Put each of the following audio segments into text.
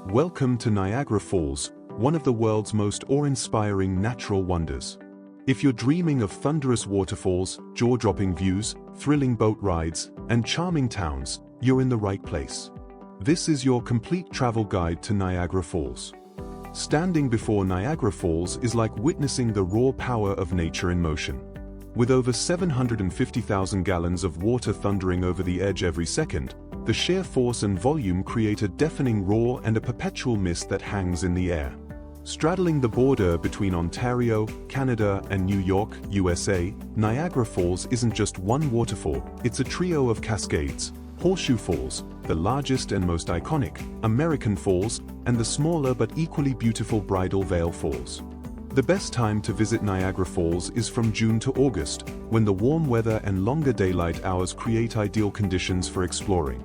Welcome to Niagara Falls, one of the world's most awe-inspiring natural wonders. If you're dreaming of thunderous waterfalls, jaw-dropping views, thrilling boat rides, and charming towns, you're in the right place. This is your complete travel guide to Niagara Falls. Standing before Niagara Falls is like witnessing the raw power of nature in motion. With over 750,000 gallons of water thundering over the edge every second, the sheer force and volume create a deafening roar and a perpetual mist that hangs in the air. Straddling the border between Ontario, Canada, and New York, USA, Niagara Falls isn't just one waterfall, it's a trio of cascades: Horseshoe Falls, the largest and most iconic, American Falls, and the smaller but equally beautiful Bridal Veil Falls. The best time to visit Niagara Falls is from June to August, when the warm weather and longer daylight hours create ideal conditions for exploring.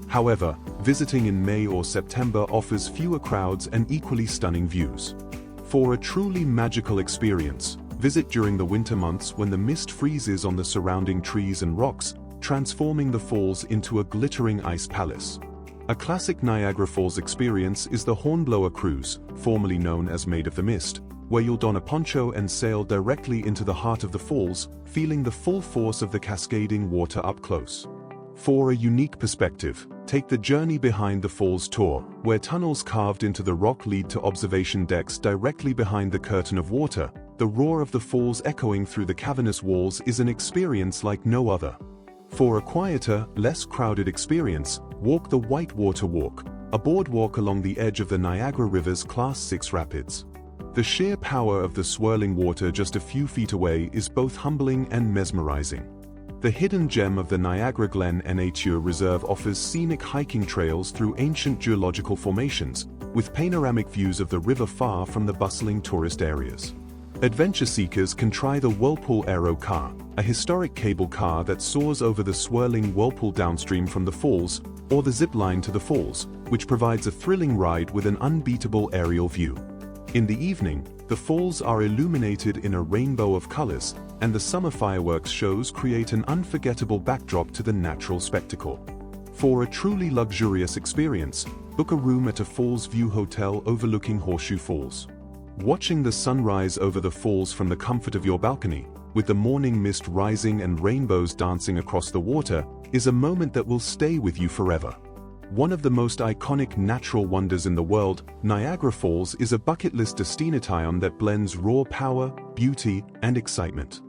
However, visiting in May or September offers fewer crowds and equally stunning views. For a truly magical experience, visit during the winter months when the mist freezes on the surrounding trees and rocks, transforming the falls into a glittering ice palace. A classic Niagara Falls experience is the Hornblower Cruise, formerly known as Maid of the Mist, where you'll don a poncho and sail directly into the heart of the falls, feeling the full force of the cascading water up close. For a unique perspective, take the Journey Behind the Falls tour, where tunnels carved into the rock lead to observation decks directly behind the curtain of water. The roar of the falls echoing through the cavernous walls is an experience like no other. For a quieter, less crowded experience, walk the Whitewater Walk, a boardwalk along the edge of the Niagara River's Class 6 rapids. The sheer power of the swirling water just a few feet away is both humbling and mesmerizing. The hidden gem of the Niagara Glen Nature Reserve offers scenic hiking trails through ancient geological formations, with panoramic views of the river far from the bustling tourist areas. Adventure seekers can try the Whirlpool Aero Car, a historic cable car that soars over the swirling whirlpool downstream from the falls, or the zip line to the falls, which provides a thrilling ride with an unbeatable aerial view. In the evening, the falls are illuminated in a rainbow of colors, and the summer fireworks shows create an unforgettable backdrop to the natural spectacle. For a truly luxurious experience, book a room at a Falls View hotel overlooking Horseshoe Falls. Watching the sunrise over the falls from the comfort of your balcony, with the morning mist rising and rainbows dancing across the water, is a moment that will stay with you forever. One of the most iconic natural wonders in the world, Niagara Falls is a bucket list destination that blends raw power, beauty, and excitement.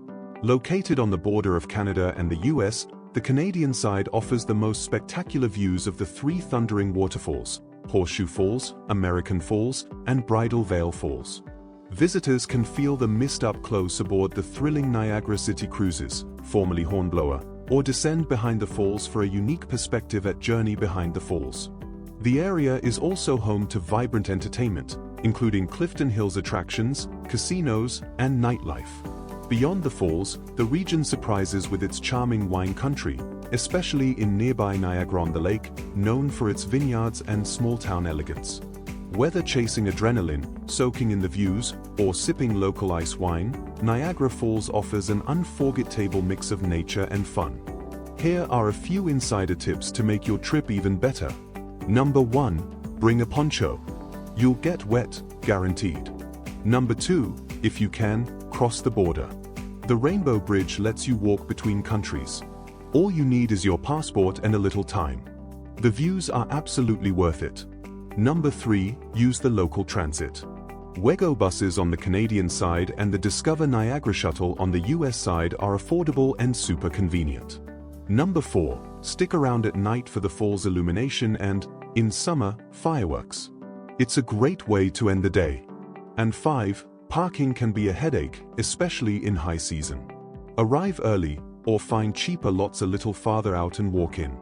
Located on the border of Canada and the US, the Canadian side offers the most spectacular views of the three thundering waterfalls: Horseshoe Falls, American Falls, and Bridal Veil Falls. Visitors can feel the mist up close aboard the thrilling Niagara City Cruises, formerly Hornblower, or descend behind the falls for a unique perspective at Journey Behind the Falls. The area is also home to vibrant entertainment, including Clifton Hill's attractions, casinos, and nightlife. Beyond the falls, the region surprises with its charming wine country, especially in nearby Niagara-on-the-Lake, known for its vineyards and small-town elegance. Whether chasing adrenaline, soaking in the views, or sipping local ice wine, Niagara Falls offers an unforgettable mix of nature and fun. Here are a few insider tips to make your trip even better. Number 1. Bring a poncho. You'll get wet, guaranteed. Number 2. If you can, cross the border. The Rainbow Bridge lets you walk between countries. All you need is your passport and a little time. The views are absolutely worth it. Number 3. Use the local transit. Wego buses on the Canadian side and the Discover Niagara shuttle on the US side are affordable and super convenient. Number 4. Stick around at night for the falls illumination and, in summer, fireworks. It's a great way to end the day. And 5. Parking can be a headache, especially in high season. Arrive early, or find cheaper lots a little farther out and walk in.